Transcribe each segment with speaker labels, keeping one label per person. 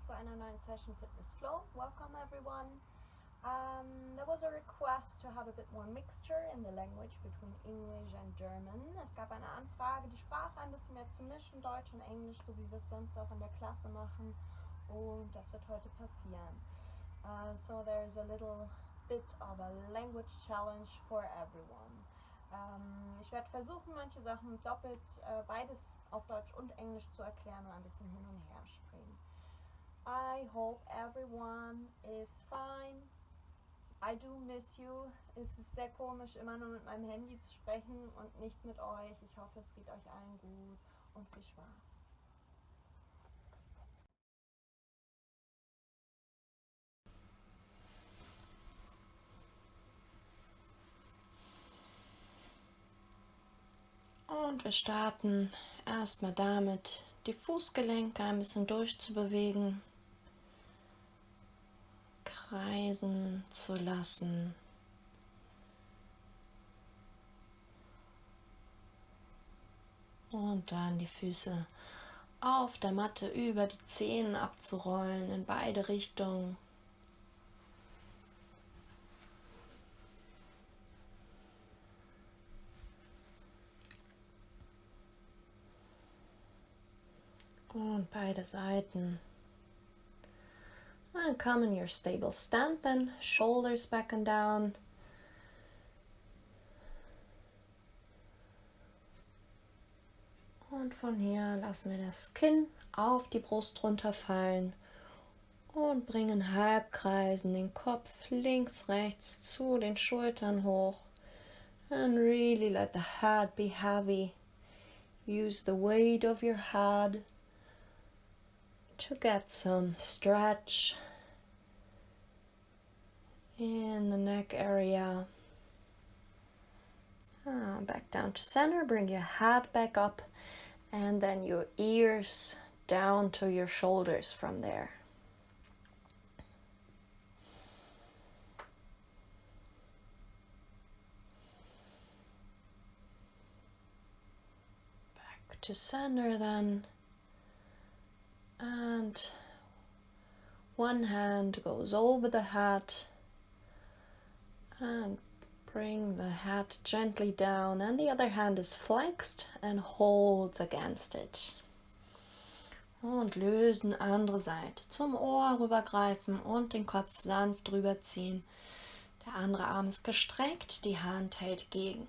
Speaker 1: zu einer neuen Session Fitness Flow. Welcome everyone. There was a request to have a bit more mixture in the language between English and German. Es gab eine Anfrage, die Sprache ein bisschen mehr zu mischen, Deutsch und Englisch, so wie wir es sonst auch in der Klasse machen. Und das wird heute passieren. So there's a little bit of a language challenge for everyone. Ich werde versuchen, manche Sachen doppelt, beides auf Deutsch und Englisch zu erklären und ein bisschen hin und her springen. I hope everyone is fine. I do miss you. Es ist sehr komisch, immer nur mit meinem Handy zu sprechen und nicht mit euch. Ich hoffe, es geht euch allen gut und viel Spaß. Und wir starten erstmal damit, die Fußgelenke ein bisschen durchzubewegen, kreisen zu lassen. Und dann die Füße auf der Matte über die Zehen abzurollen in beide Richtungen. Und beide Seiten. And come in your stable stand then, shoulders back and down. Und von hier lassen wir das Kinn auf die Brust runterfallen und bringen Halbkreisen den Kopf links, rechts zu den Schultern hoch. And really let the head be heavy. Use the weight of your head to get some stretch in the neck area. Back down to center, bring your head back up and then your ears down to your shoulders from there. Back to center then. And one hand goes over the head and bring the head gently down, and the other hand is flexed and holds against it. Und lösen, andere Seite. Zum Ohr rübergreifen und den Kopf sanft rüberziehen. Der andere Arm ist gestreckt, die Hand hält gegen.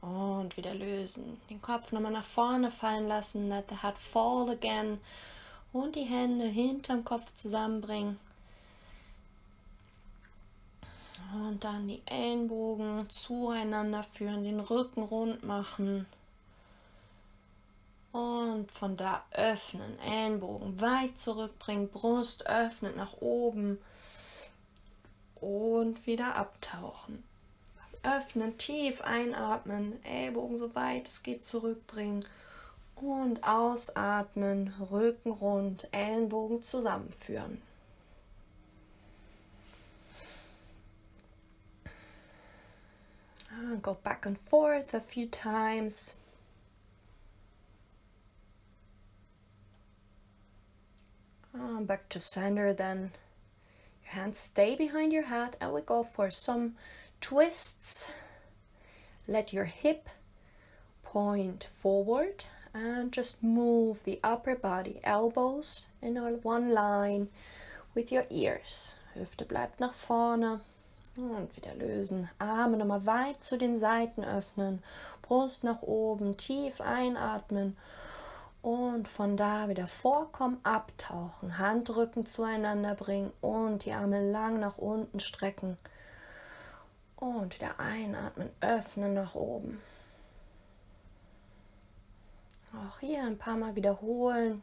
Speaker 1: Und wieder lösen. Den Kopf nochmal nach vorne fallen lassen. Let the head fall again. Und die Hände hinterm Kopf zusammenbringen. Und dann die Ellenbogen zueinander führen, den Rücken rund machen. Und von da öffnen. Ellenbogen weit zurückbringen, Brust öffnet nach oben. Und wieder abtauchen. Öffnen, tief einatmen, Ellbogen so weit es geht zurückbringen und ausatmen, Rücken rund, Ellenbogen zusammenführen. Go back and forth a few times. Back to center then. Your hands stay behind your head and we go for some twists. Let your hip point forward and just move the upper body, elbows in one line with your ears. Hüfte bleibt nach vorne und wieder lösen. Arme nochmal weit zu den Seiten öffnen, Brust nach oben, tief einatmen und von da wieder vorkommen, abtauchen, Handrücken zueinander bringen und die Arme lang nach unten strecken. Und wieder einatmen, öffnen nach oben. Auch hier ein paar Mal wiederholen.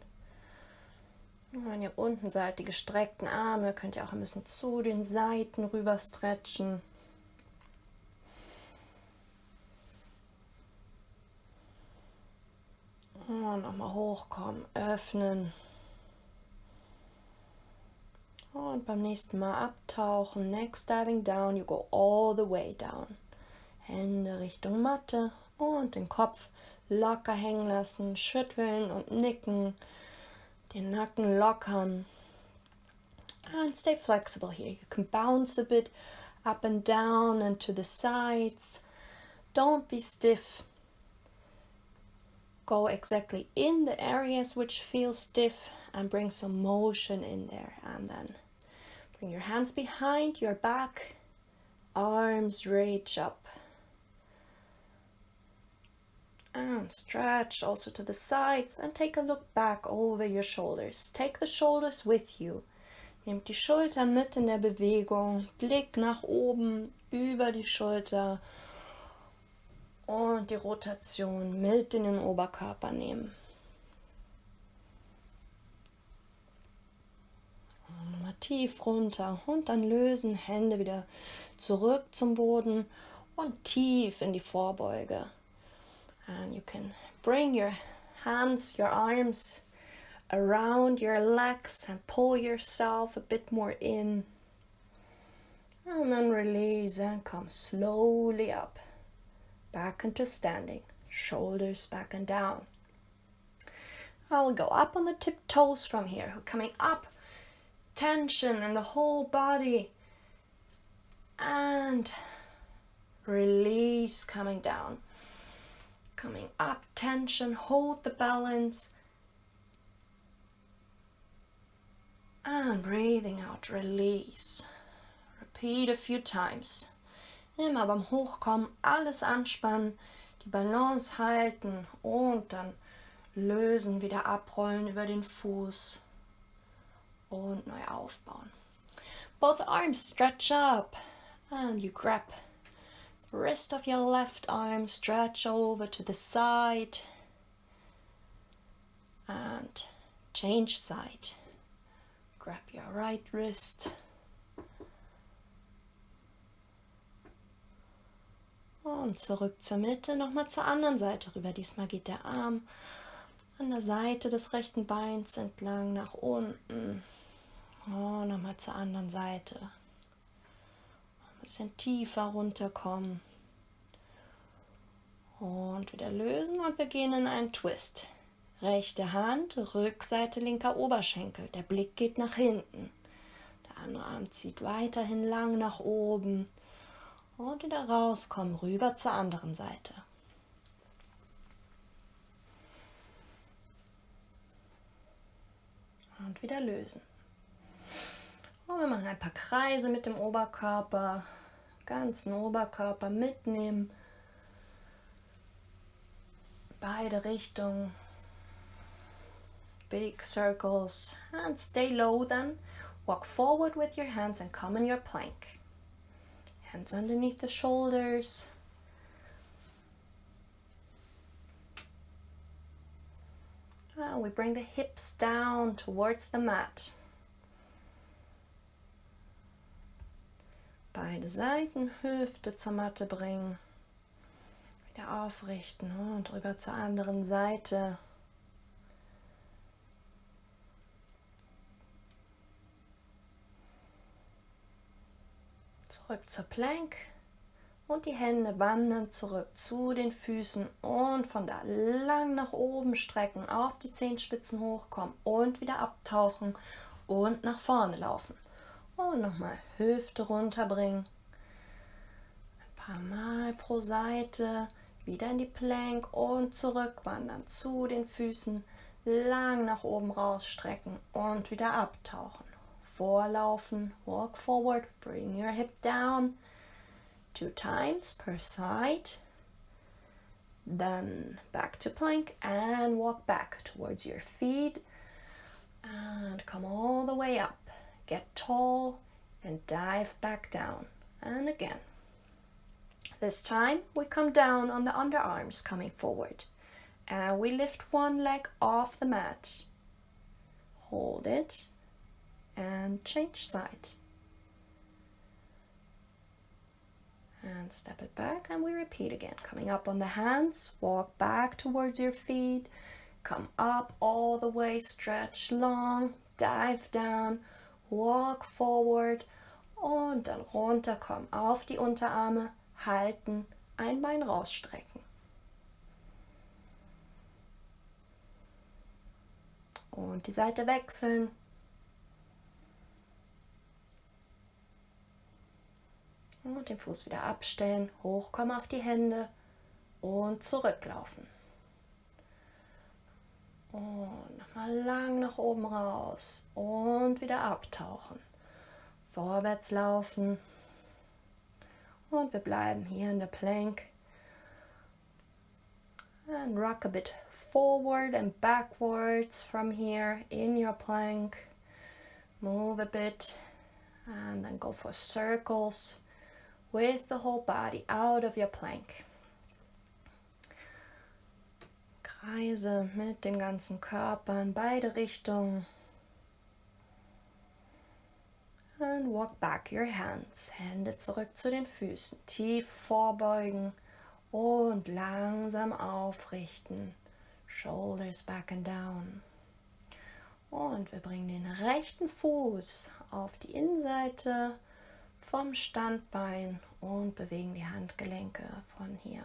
Speaker 1: Und wenn ihr unten seid, die gestreckten Arme, könnt ihr auch ein bisschen zu den Seiten rüber stretchen. Und nochmal hochkommen, öffnen. Und beim nächsten Mal abtauchen. Next diving down, you go all the way down. Hände Richtung Matte und den Kopf locker hängen lassen, schütteln und nicken, den Nacken lockern. And stay flexible here. You can bounce a bit up and down and to the sides. Don't be stiff. Go exactly in the areas which feel stiff and bring some motion in there. And then bring your hands behind your back. Arms reach up. And stretch also to the sides and take a look back over your shoulders. Take the shoulders with you. Nehmt die Schultern mit in der Bewegung. Blick nach oben über die Schulter. Und die Rotation mit in den Oberkörper nehmen. Und nochmal tief runter und dann lösen, Hände wieder zurück zum Boden und tief in die Vorbeuge. And you can bring your hands, your arms around your legs and pull yourself a bit more in. And then release and come slowly up. Back into standing, shoulders back and down. I will go up on the tiptoes from here, coming up, tension in the whole body, and release coming down. Coming up, tension, hold the balance, and breathing out, release. Repeat a few times. Immer beim Hochkommen alles anspannen, die Balance halten und dann lösen, wieder abrollen über den Fuß und neu aufbauen. Both arms stretch up and you grab the wrist of your left arm, stretch over to the side and change side. Grab your right wrist. Und zurück zur Mitte, nochmal zur anderen Seite rüber. Diesmal geht der Arm an der Seite des rechten Beins entlang nach unten. Oh, nochmal zur anderen Seite. Ein bisschen tiefer runterkommen. Und wieder lösen und wir gehen in einen Twist. Rechte Hand, Rückseite, linker Oberschenkel. Der Blick geht nach hinten. Der andere Arm zieht weiterhin lang nach oben. Und wieder rauskommen, rüber zur anderen Seite. Und wieder lösen. Und wir machen ein paar Kreise mit dem Oberkörper. Ganzen Oberkörper mitnehmen. Beide Richtungen. Big circles. And stay low then. Walk forward with your hands and come in your plank. Hands underneath the shoulders. And we bring the hips down towards the mat. Beide Seiten, Hüfte zur Matte bringen. Wieder aufrichten und rüber zur anderen Seite. Zurück zur Plank und die Hände wandern zurück zu den Füßen und von da lang nach oben strecken, auf die Zehenspitzen hochkommen und wieder abtauchen und nach vorne laufen. Und nochmal Hüfte runterbringen. Ein paar Mal pro Seite, wieder in die Plank und zurückwandern zu den Füßen, lang nach oben rausstrecken und wieder abtauchen. Vorlaufen, walk forward, bring your hip down 2 times per side, then back to plank and walk back towards your feet and come all the way up, get tall and dive back down. And again, this time we come down on the underarms coming forward and we lift one leg off the mat, hold it and change side. And step it back and we repeat again. Coming up on the hands, walk back towards your feet, come up all the way, stretch long, dive down, walk forward und dann runterkommen auf die Unterarme, halten, ein Bein rausstrecken. Und die Seite wechseln. Und den Fuß wieder abstellen, hochkommen auf die Hände und zurücklaufen. Und nochmal lang nach oben raus und wieder abtauchen. Vorwärts laufen. Und wir bleiben hier in der Plank. And rock a bit forward and backwards from here in your plank. Move a bit and then go for circles with the whole body out of your plank. Kreise mit dem ganzen Körper in beide Richtungen. And walk back your hands. Hände zurück zu den Füßen. Tief vorbeugen und langsam aufrichten. Shoulders back and down. Und wir bringen den rechten Fuß auf die Innenseite vom Standbein und bewegen die Handgelenke von hier.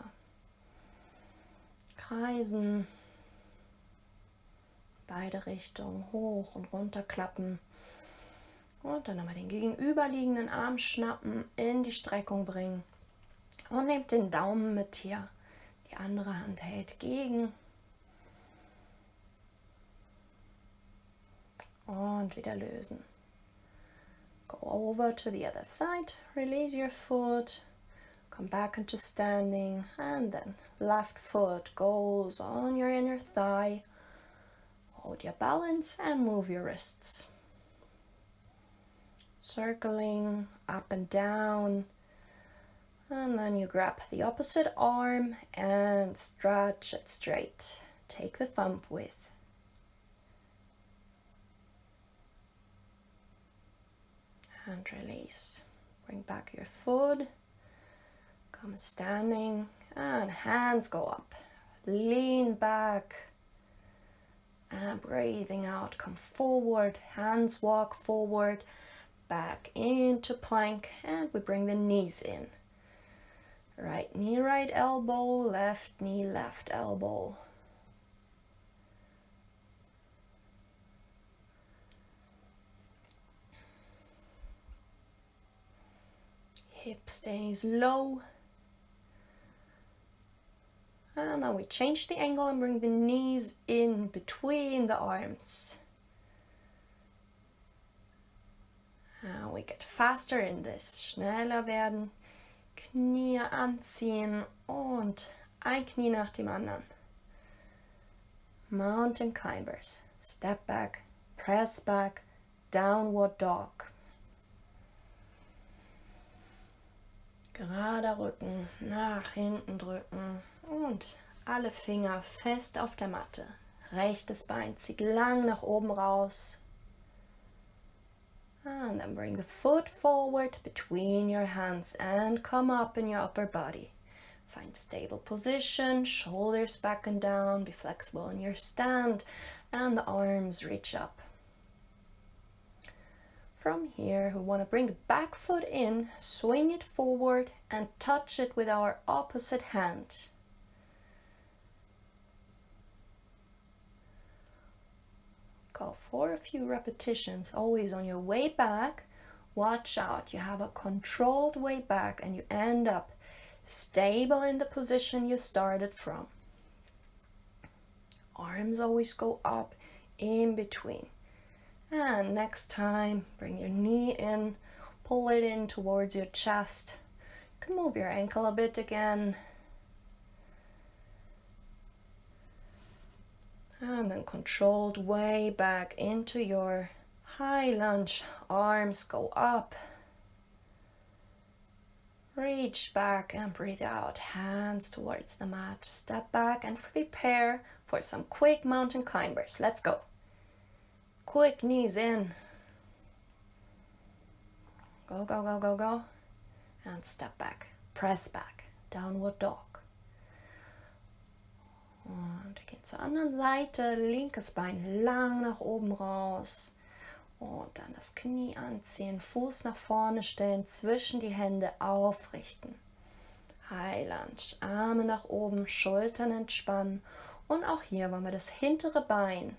Speaker 1: Kreisen, beide Richtungen hoch und runter klappen. Und dann nochmal den gegenüberliegenden Arm schnappen, in die Streckung bringen. Und nehmt den Daumen mit hier. Die andere Hand hält gegen. Und wieder lösen. Go over to the other side. Release your foot. Come back into standing. And then left foot goes on your inner thigh. Hold your balance and move your wrists. Circling up and down. And then you grab the opposite arm and stretch it straight. Take the thumb with. And release. Bring back your foot. Come standing and hands go up. Lean back. And breathing out. Come forward. Hands walk forward. Back into plank. And we bring the knees in. Right knee, right elbow, left knee, left elbow. Hip stays low. And then we change the angle and bring the knees in between the arms. And we get faster in this. Schneller werden. Knie anziehen und ein Knie nach dem anderen. Mountain climbers. Step back, press back, downward dog. Gerader Rücken, nach hinten drücken und alle Finger fest auf der Matte. Rechtes Bein zieht lang nach oben raus. And then bring the foot forward between your hands and come up in your upper body. Find stable position, shoulders back and down, be flexible in your stand, and the arms reach up. From here, we want to bring the back foot in, swing it forward, and touch it with our opposite hand. Go for a few repetitions, always on your way back. Watch out, you have a controlled way back and you end up stable in the position you started from. Arms always go up in between. And next time, bring your knee in, pull it in towards your chest. You can move your ankle a bit again. And then controlled way back into your high lunge. Arms go up. Reach back and breathe out. Hands towards the mat. Step back and prepare for some quick mountain climbers. Let's go. Quick knees in. Go, go, go, go, go. And step back. Press back. Downward dog. Und wir gehen zur anderen Seite, linkes Bein lang nach oben raus und dann das Knie anziehen, Fuß nach vorne stellen, zwischen die Hände aufrichten. High Lunge, Arme nach oben, Schultern entspannen und auch hier wollen wir das hintere Bein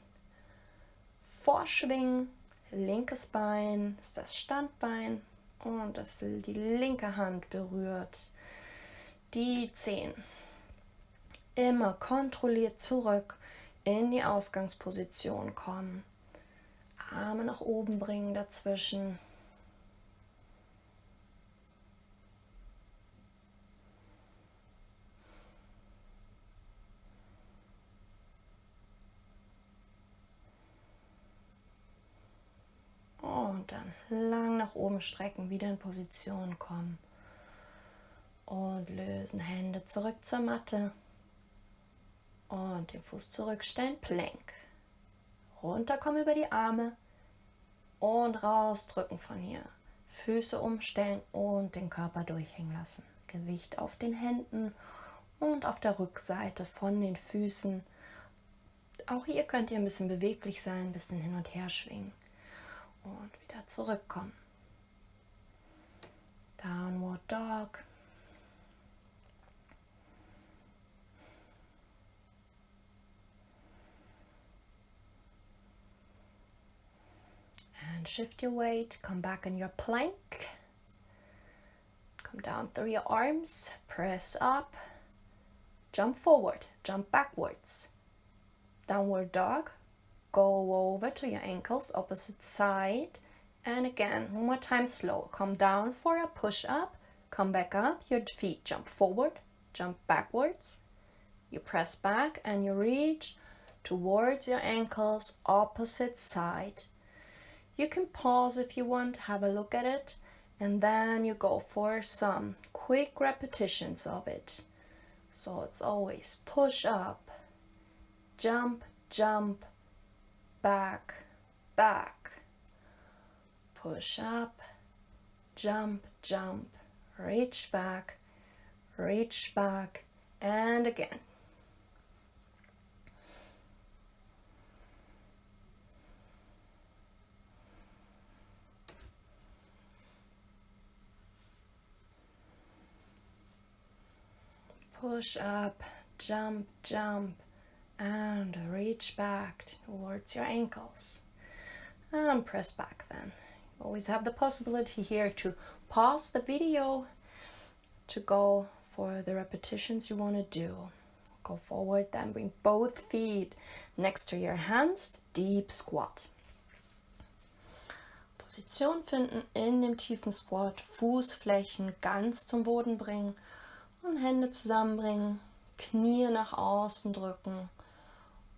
Speaker 1: vorschwingen. Linkes Bein ist das Standbein und die linke Hand berührt die Zehen. Immer kontrolliert zurück in die Ausgangsposition kommen. Arme nach oben bringen dazwischen. Und dann lang nach oben strecken, wieder in Position kommen. Und lösen, Hände zurück zur Matte. Und den Fuß zurückstellen, Plank. Runterkommen über die Arme und rausdrücken von hier. Füße umstellen und den Körper durchhängen lassen. Gewicht auf den Händen und auf der Rückseite von den Füßen. Auch hier könnt ihr ein bisschen beweglich sein, ein bisschen hin und her schwingen. Und wieder zurückkommen. Downward Dog. And shift your weight, come back in your plank. Come down through your arms, press up, jump forward, jump backwards. Downward dog, go over to your ankles, opposite side. And again, one more time slow. Come down for a push up, come back up, your feet jump forward, jump backwards. You press back and you reach towards your ankles, opposite side. You can pause if you want, have a look at it, and then you go for some quick repetitions of it. So it's always push up, jump, jump, back, back. Push up, jump, jump, reach back, and again. Push up, jump, jump, and reach back towards your ankles. And press back then. You always have the possibility here to pause the video to go for the repetitions you want to do. Go forward, then bring both feet next to your hands, deep squat. Position finden in dem tiefen Squat, Fußflächen ganz zum Boden bringen. Und Hände zusammenbringen, Knie nach außen drücken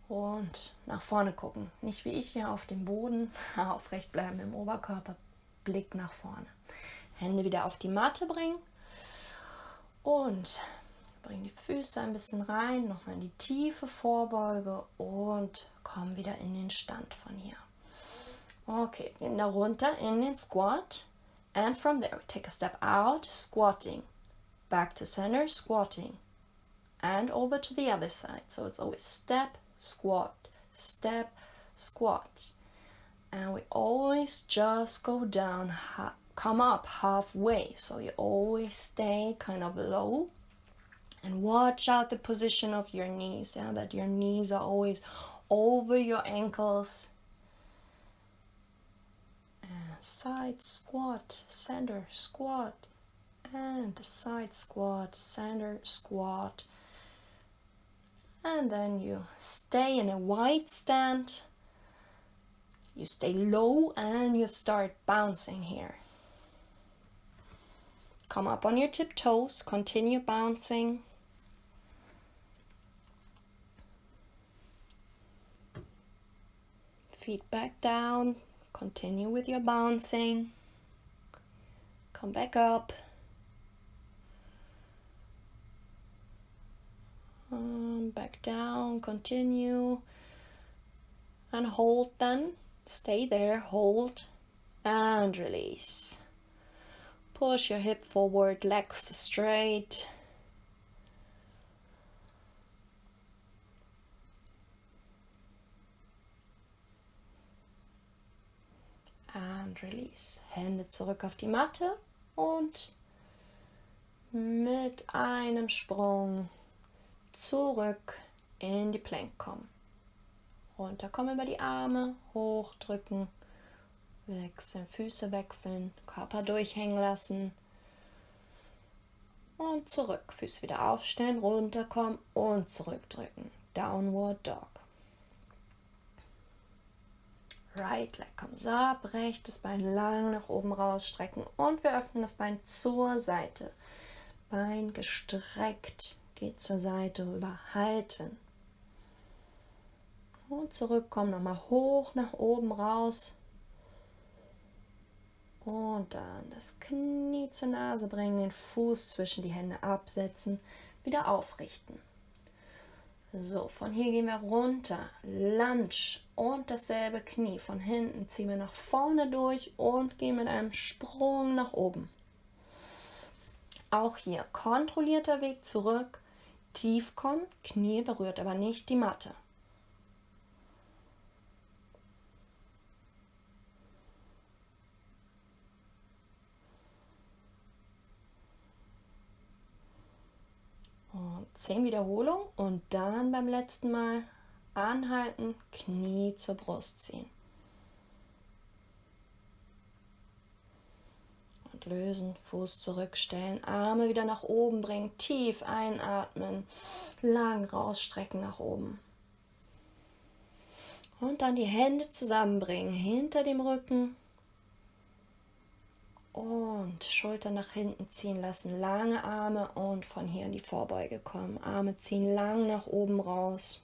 Speaker 1: und nach vorne gucken. Nicht wie ich hier auf dem Boden, aufrecht bleiben im Oberkörper, Blick nach vorne. Hände wieder auf die Matte bringen und bringen die Füße ein bisschen rein, nochmal in die tiefe Vorbeuge und kommen wieder in den Stand von hier. Okay, gehen da runter in den Squat and from there we take a step out, squatting. Back to center, squatting, and over to the other side. So it's always step, squat, and we always just go down, come up halfway. So you always stay kind of low, and watch out the position of your knees, yeah, that your knees are always over your ankles. And side squat, center squat. And side squat, center squat. And then you stay in a wide stand. You stay low and you start bouncing here. Come up on your tiptoes, continue bouncing. Feet back down, continue with your bouncing. Come back up. Back down, continue, and hold then. Stay there, hold, and release. Push your hip forward, legs straight. And release. Hände zurück auf die Matte und mit einem Sprung zurück in die Plank kommen. Runterkommen über die Arme, hochdrücken, wechseln, Füße wechseln, Körper durchhängen lassen. Und zurück, Füße wieder aufstellen, runterkommen und zurückdrücken. Downward Dog. Right leg comes up, rechtes Bein lang nach oben rausstrecken und wir öffnen das Bein zur Seite. Bein gestreckt, geht zur Seite rüber, halten. Und zurückkommen, nochmal hoch nach oben raus. Und dann das Knie zur Nase bringen, den Fuß zwischen die Hände absetzen, wieder aufrichten. So, von hier gehen wir runter, Lunge und dasselbe Knie. Von hinten ziehen wir nach vorne durch und gehen mit einem Sprung nach oben. Auch hier kontrollierter Weg zurück, tief kommen, Knie berührt aber nicht die Matte. Und 10 Wiederholungen und dann beim letzten Mal anhalten, Knie zur Brust ziehen. Und lösen, Fuß zurückstellen, Arme wieder nach oben bringen, tief einatmen, lang rausstrecken nach oben. Und dann die Hände zusammenbringen, hinter dem Rücken. Und Schultern nach hinten ziehen lassen, lange Arme und von hier in die Vorbeuge kommen. Arme ziehen lang nach oben raus.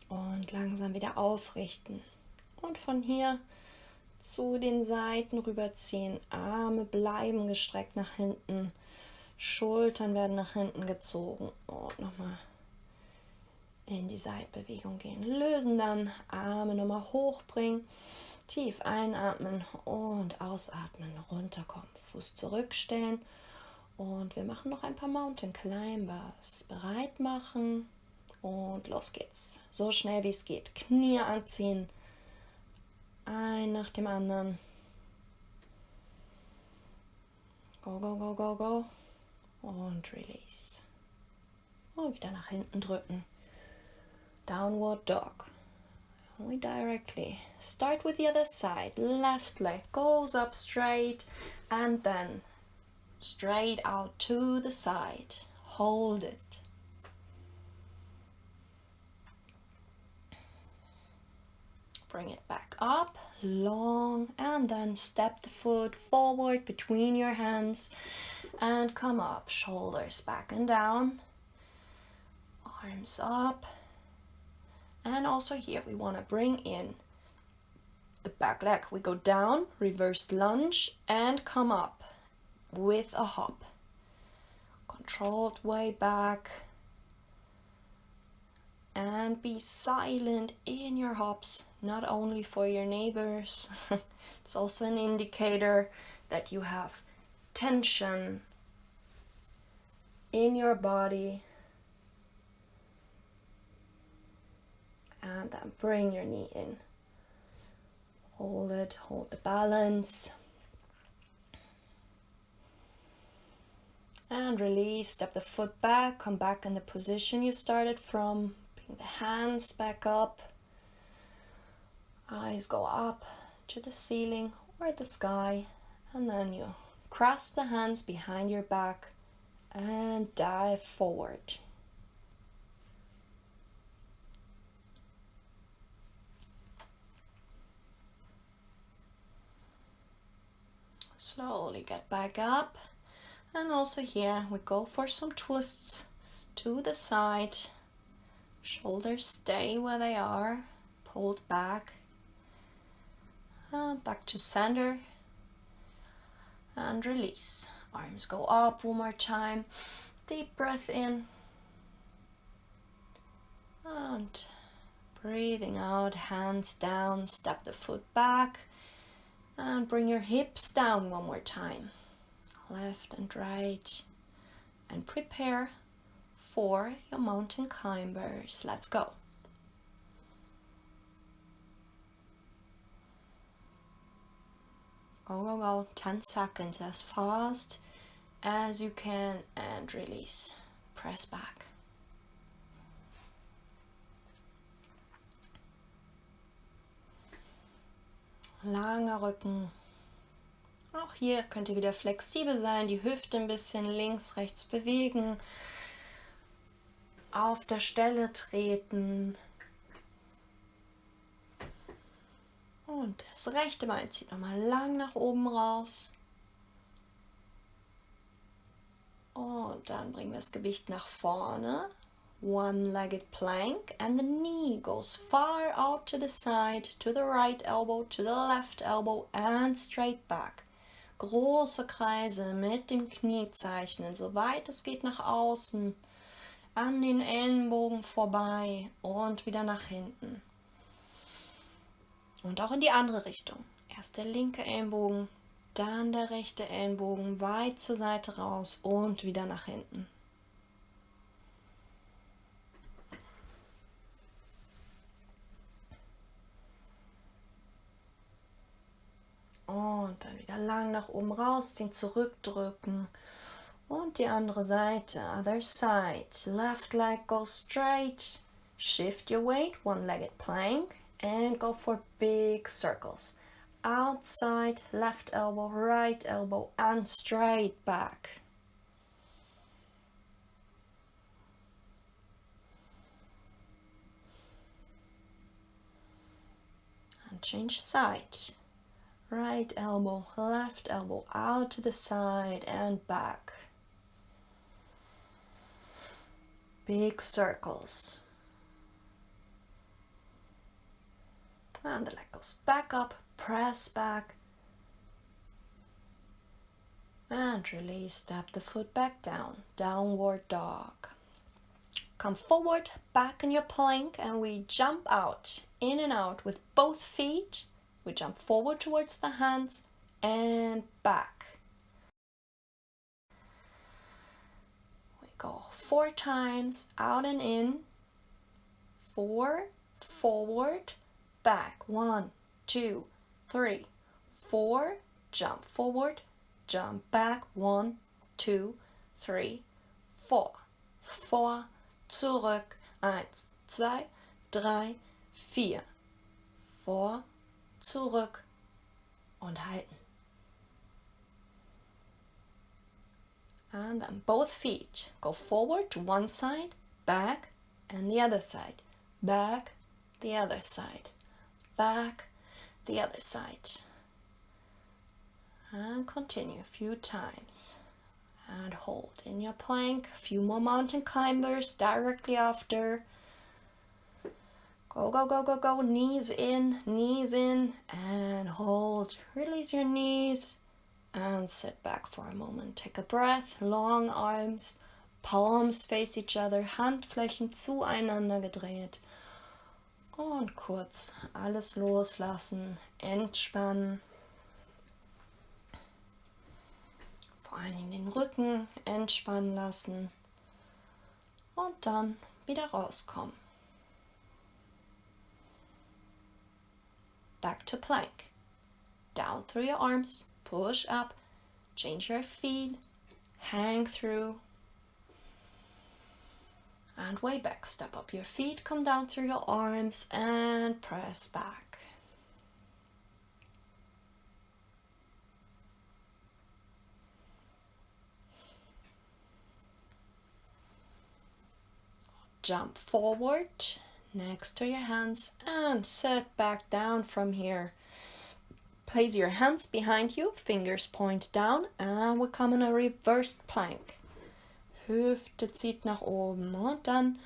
Speaker 1: Und langsam wieder aufrichten. Und von hier zu den Seiten rüberziehen. Arme bleiben gestreckt nach hinten. Schultern werden nach hinten gezogen. Und nochmal in die Seitbewegung gehen. Lösen dann, Arme nochmal hochbringen, tief einatmen und ausatmen, runterkommen. Fuß zurückstellen und wir machen noch ein paar Mountain Climbers. Bereit machen und los geht's. So schnell wie es geht. Knie anziehen, ein nach dem anderen. Go, go, go, go, go und release. Und wieder nach hinten drücken. Downward Dog. We directly start with the other side. Left leg goes up straight and then straight out to the side. Hold it. Bring it back up, long, and then step the foot forward between your hands and come up. Shoulders back and down. Arms up. And also here we want to bring in the back leg. We go down, reverse lunge, and come up with a hop. Controlled way back. And be silent in your hops, not only for your neighbors. It's also an indicator that you have tension in your body. And then bring your knee in. Hold it, hold the balance. And release, step the foot back, come back in the position you started from. Bring the hands back up. Eyes go up to the ceiling or the sky. And then you grasp the hands behind your back and dive forward. Slowly get back up, and also here we go for some twists to the side. Shoulders stay where they are, pulled back, back to center, and release. Arms go up one more time, deep breath in, and breathing out, hands down, step the foot back. And bring your hips down one more time, left and right, and prepare for your mountain climbers. Let's go. Go, go, go, 10 seconds, as fast as you can and release. Press back. Langer Rücken. Auch hier könnt ihr wieder flexibel sein, die Hüfte ein bisschen links, rechts bewegen, auf der Stelle treten und das rechte Bein zieht nochmal lang nach oben raus und dann bringen wir das Gewicht nach vorne. One-legged plank and the knee goes far out to the side, to the right elbow, to the left elbow and straight back. Große Kreise mit dem Knie zeichnen, soweit es geht nach außen, an den Ellenbogen vorbei und wieder nach hinten. Und auch in die andere Richtung. Erst der linke Ellenbogen, dann der rechte Ellenbogen, weit zur Seite raus und wieder nach hinten. Und dann wieder lang nach oben rausziehen, zurückdrücken. Und die andere Seite, other side. Left leg goes straight. Shift your weight, one-legged plank. And go for big circles. Outside, left elbow, right elbow, and straight back. And change side. Right elbow, left elbow, out to the side and back. Big circles. And the leg goes back up, press back. And release, step the foot back down, downward dog. Come forward, back in your plank, and we jump out, in and out with both feet. We jump forward towards the hands and back. We go 4 times, out and in. 4, forward, back. 1, 2, 3, 4. Jump forward, jump back. 1, 2, 3, 4. Vor, zurück. 1, 2, 3, 4. Vor, zurück und halten. And then both feet go forward to one side, back, and the other side. Back, the other side. Back, the other side. And continue a few times. And hold in your plank. A few more mountain climbers directly after. Go, go, go, go, go. Knees in, and hold. Release your knees and sit back for a moment. Take a breath, long arms, palms face each other, Handflächen zueinander gedreht. Und kurz alles loslassen, entspannen. Vor allen Dingen den Rücken entspannen lassen. Und dann wieder rauskommen. Back to plank. Down through your arms, push up, change your feet, hang through. And way back, step up your feet, come down through your arms and press back. Jump forward. Next to your hands and sit back down from here. Place your hands behind you, fingers point down, and we come in a reversed plank. Hüfte zieht nach oben und dann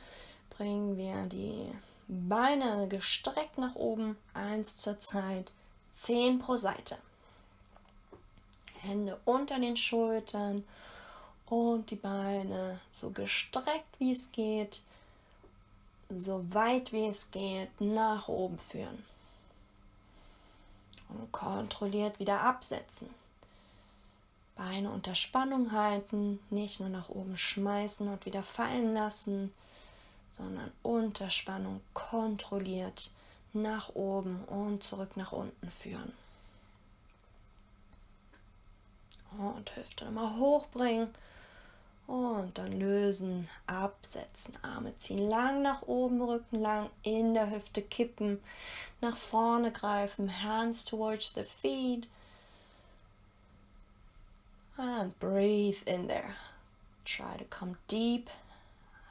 Speaker 1: bringen wir die Beine gestreckt nach oben, 1 zur Zeit, 10 pro Seite. Hände unter den Schultern und die Beine so gestreckt wie es geht, so weit wie es geht, nach oben führen. Und kontrolliert wieder absetzen. Beine unter Spannung halten, nicht nur nach oben schmeißen und wieder fallen lassen, sondern unter Spannung kontrolliert nach oben und zurück nach unten führen. Und Und Hüfte nochmal hochbringen. Und dann lösen, absetzen, Arme ziehen lang nach oben, Rücken lang, in der Hüfte kippen, nach vorne greifen, hands towards the feet. And breathe in there. Try to come deep.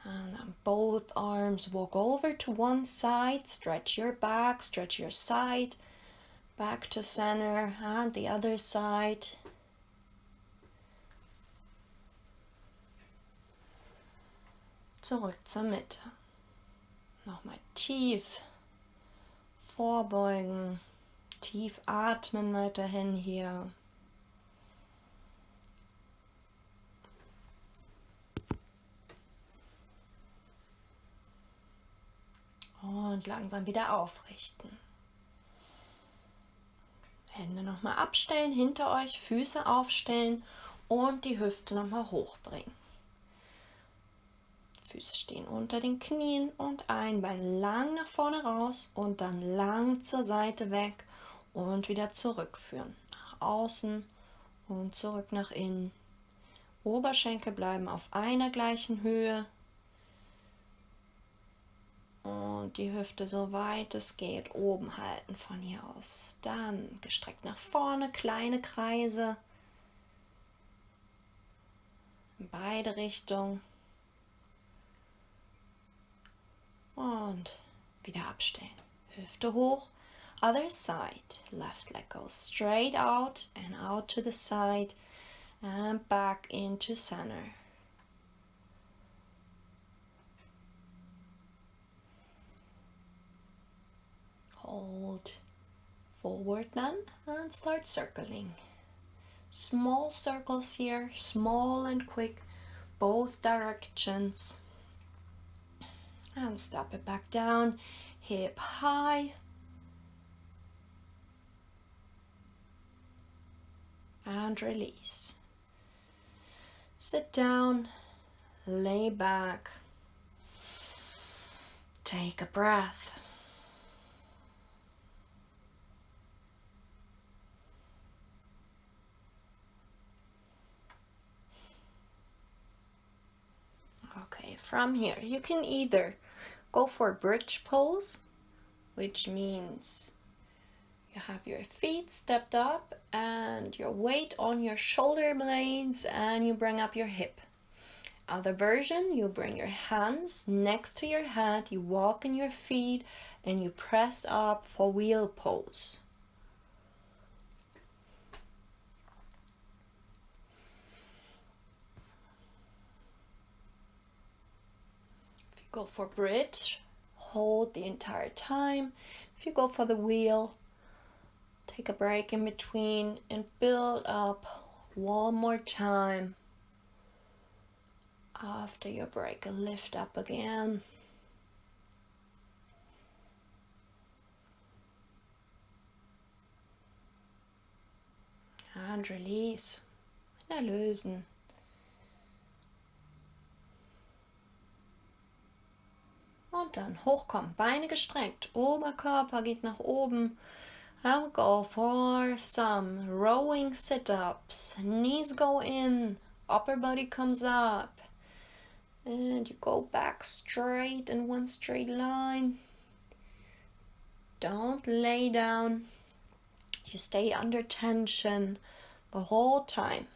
Speaker 1: And then both arms walk over to one side, stretch your back, stretch your side, back to center, and the other side. Zurück zur Mitte. Nochmal tief vorbeugen, tief atmen weiterhin hier. Und langsam wieder aufrichten. Hände nochmal abstellen, hinter euch, Füße aufstellen und die Hüfte nochmal hochbringen. Füße stehen unter den Knien und ein Bein lang nach vorne raus und dann lang zur Seite weg und wieder zurückführen. Nach außen und zurück nach innen. Oberschenkel bleiben auf einer gleichen Höhe. Und die Hüfte so weit es geht oben halten von hier aus. Dann gestreckt nach vorne, kleine Kreise. In beide Richtungen. Und wieder abstellen. Hüfte hoch. Other side. Left leg goes straight out and out to the side. And back into center. Hold forward then and start circling. Small circles here, small and quick, both directions. And step it back down, hip high. And release. Sit down, lay back, take a breath. Okay, from here you can either go for bridge pose, which means you have your feet stepped up and your weight on your shoulder blades and you bring up your hip. Other version, you bring your hands next to your head, you walk in your feet and you press up for wheel pose. Go for bridge, hold the entire time. If you go for the wheel, take a break in between and build up one more time. After your break, lift up again. And release. Lösen. Und dann hochkommen, Beine gestreckt, Oberkörper geht nach oben. And go for some rowing sit-ups. Knees go in, upper body comes up. And you go back straight in one straight line. Don't lay down. You stay under tension the whole time.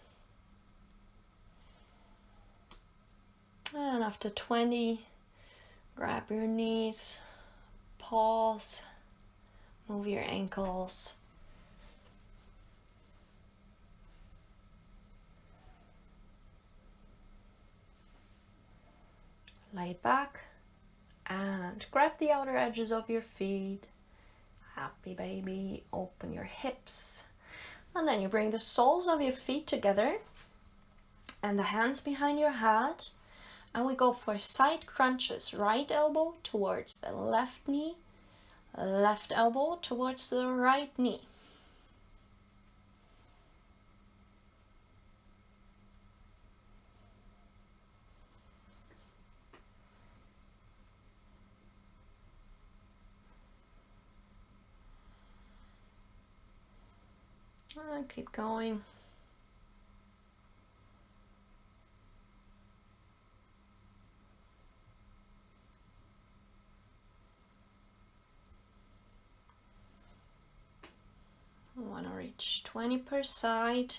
Speaker 1: And after 20, grab your knees, pause, move your ankles. Lay back and grab the outer edges of your feet. Happy baby, open your hips. And then you bring the soles of your feet together and the hands behind your head. And we go for side crunches. Right elbow towards the left knee. Left elbow towards the right knee. And keep going. each, 20 per side.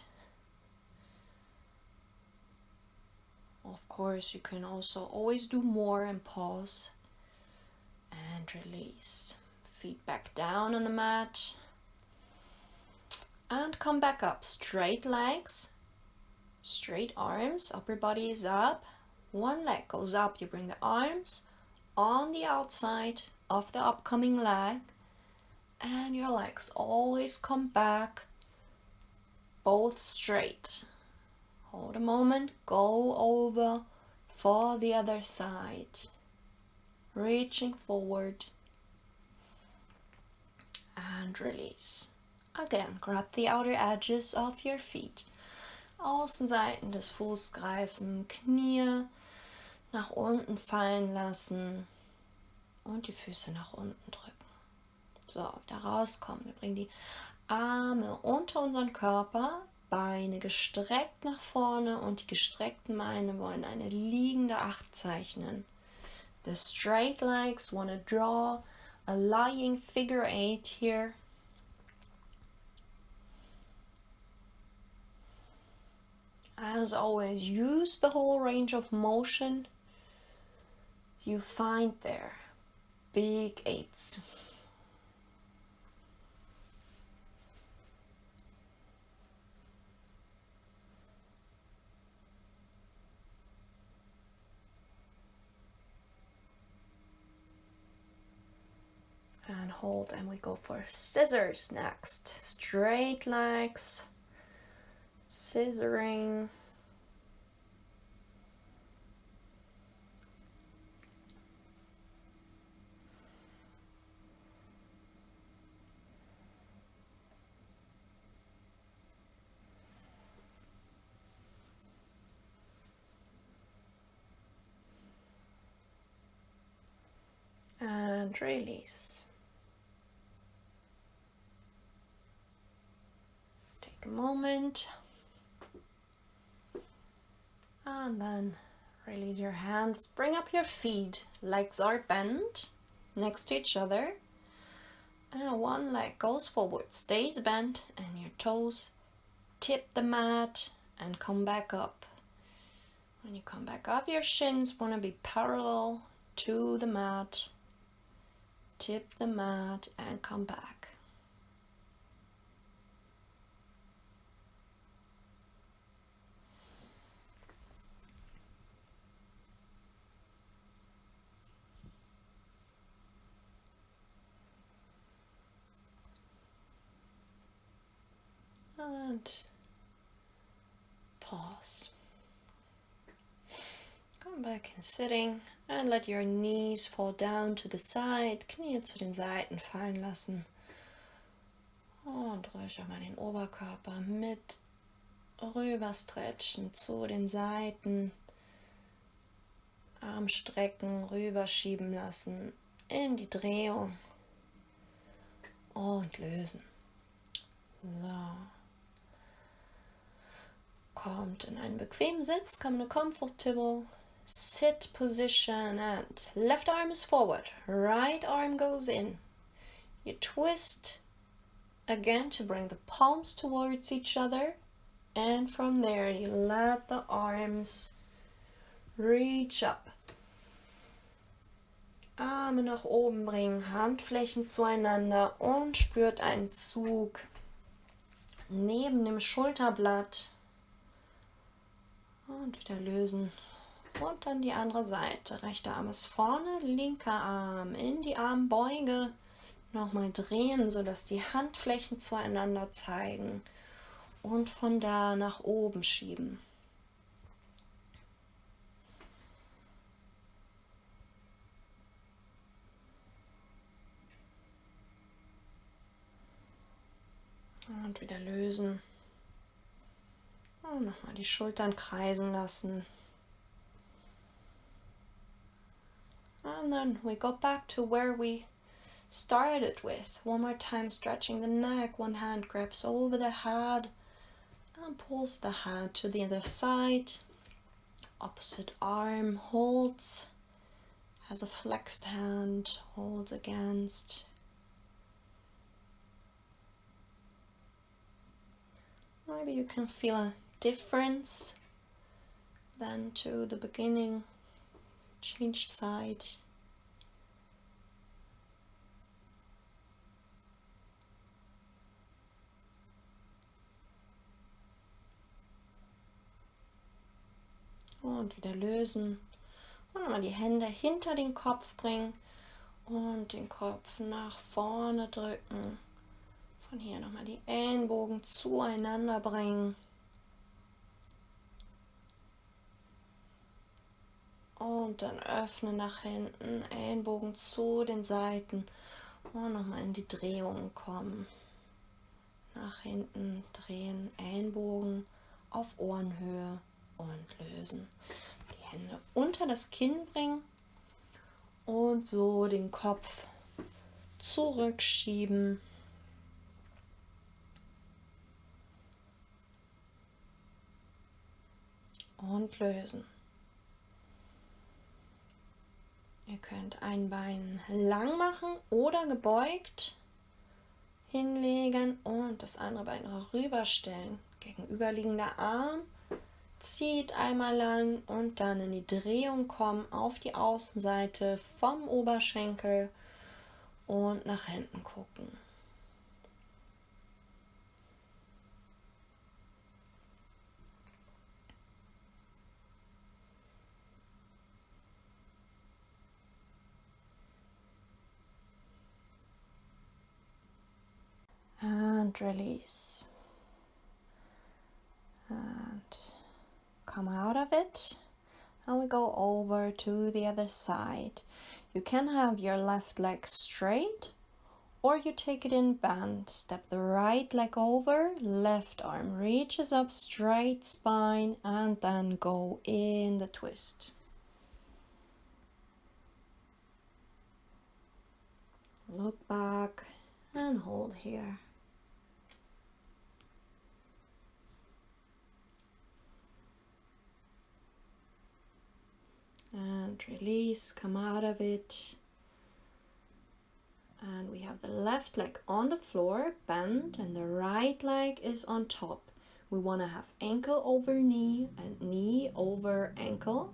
Speaker 1: Of course, you can also always do more and pause and release. Feet back down on the mat and come back up. Straight legs, straight arms, upper body is up. One leg goes up, you bring the arms on the outside of the upcoming leg, and your legs always come back, both straight. Hold a moment, go over for the other side, reaching forward and release. Again, grab the outer edges of your feet. Außenseiten des Fußes greifen, Knie nach unten fallen lassen und die Füße nach unten drücken. So, wieder rauskommen. Wir bringen die Arme unter unseren Körper, Beine gestreckt nach vorne und die gestreckten Beine wollen eine liegende 8 zeichnen. The straight legs want to draw a lying figure 8 here. As always, use the whole range of motion you find there. Big 8s. And hold, and we go for scissors next. Straight legs, scissoring. And release. Take a moment. And then release your hands. Bring up your feet. Legs are bent next to each other. And one leg goes forward, stays bent, and your toes tip the mat and come back up. When you come back up, your shins want to be parallel to the mat. Tip the mat and come back. And pause. Come back in sitting and let your knees fall down to the side, Knie zu den Seiten fallen lassen. Und ruhig auch mal den Oberkörper mit rüber stretchen zu den Seiten. Arm strecken, rüber schieben lassen in die Drehung und lösen. So. Kommt in einen bequemen Sitz, come in a comfortable sit position and left arm is forward, right arm goes in. You twist again to bring the palms towards each other, and from there you let the arms reach up. Arme nach oben bringen, Handflächen zueinander und spürt einen Zug neben dem Schulterblatt. Und wieder lösen. Und dann die andere Seite. Rechter Arm ist vorne, linker Arm in die Armbeuge. Nochmal drehen, sodass die Handflächen zueinander zeigen. Und von da nach oben schieben. Und wieder lösen. Und nochmal die Schultern kreisen lassen. And then we go back to where we started with. One more time, stretching the neck. One hand grabs over the head and pulls the head to the other side. Opposite arm holds, has a flexed hand, holds against. Maybe you can feel a difference than to the beginning. Change side. Und wieder lösen. Und nochmal die Hände hinter den Kopf bringen und den Kopf nach vorne drücken. Von hier nochmal die Ellenbogen zueinander bringen. Und dann öffnen nach hinten, Ellenbogen zu den Seiten und nochmal in die Drehung kommen. Nach hinten drehen, Ellenbogen auf Ohrenhöhe und lösen. Die Hände unter das Kinn bringen und so den Kopf zurückschieben. Und lösen. Ihr könnt ein Bein lang machen oder gebeugt hinlegen und das andere Bein rüberstellen. Gegenüberliegender Arm zieht einmal lang und dann in die Drehung kommen auf die Außenseite vom Oberschenkel und nach hinten gucken. And release. And come out of it. And we go over to the other side. You can have your left leg straight or you take it in bend. Step the right leg over, left arm reaches up, straight spine, and then go in the twist. Look back and hold here. And release, come out of it. And we have the left leg on the floor, bent, and the right leg is on top. We want to have ankle over knee and knee over ankle.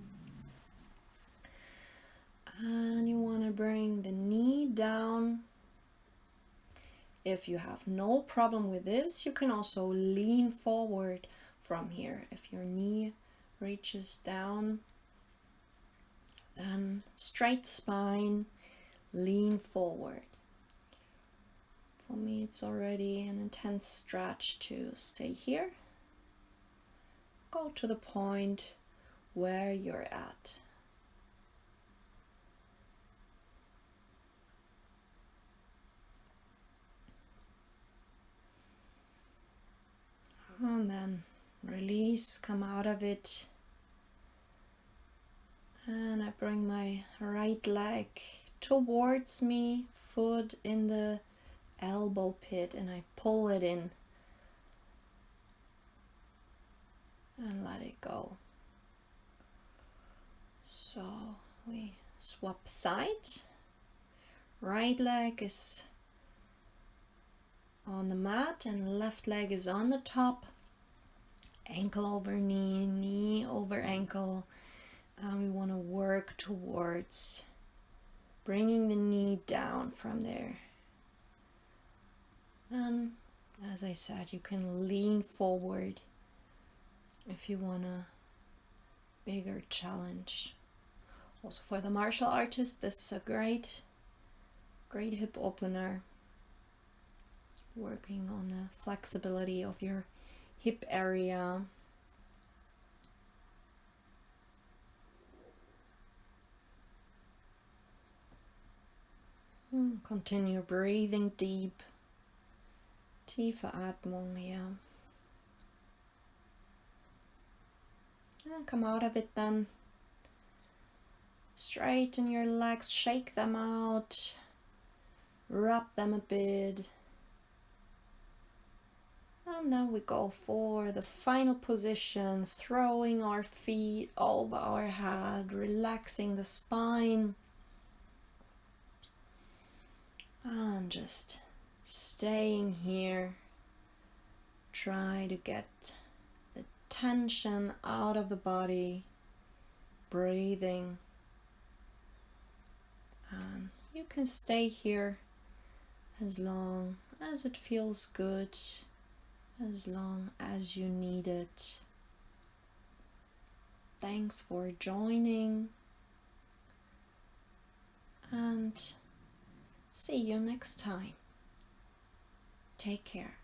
Speaker 1: And you want to bring the knee down. If you have no problem with this, you can also lean forward from here. If your knee reaches down, then straight spine, lean forward. For me, it's already an intense stretch to stay here. Go to the point where you're at. And then release, come out of it. And I bring my right leg towards me, foot in the elbow pit, and I pull it in and let it go. So we swap side. Right leg is on the mat and left leg is on the top. Ankle over knee, knee over ankle. And we want to work towards bringing the knee down from there. And as I said, you can lean forward if you want a bigger challenge. Also for the martial artist, this is a great hip opener. Working on the flexibility of your hip area. Continue breathing deep. Tiefe Atmung hier. And come out of it then. Straighten your legs, shake them out. Rub them a bit. And then we go for the final position, throwing our feet over our head, relaxing the spine. And just staying here Try to get the tension out of the body, breathing. And you can stay here as long as it feels good, as long as you need it. Thanks for joining, and see you next time. Take care.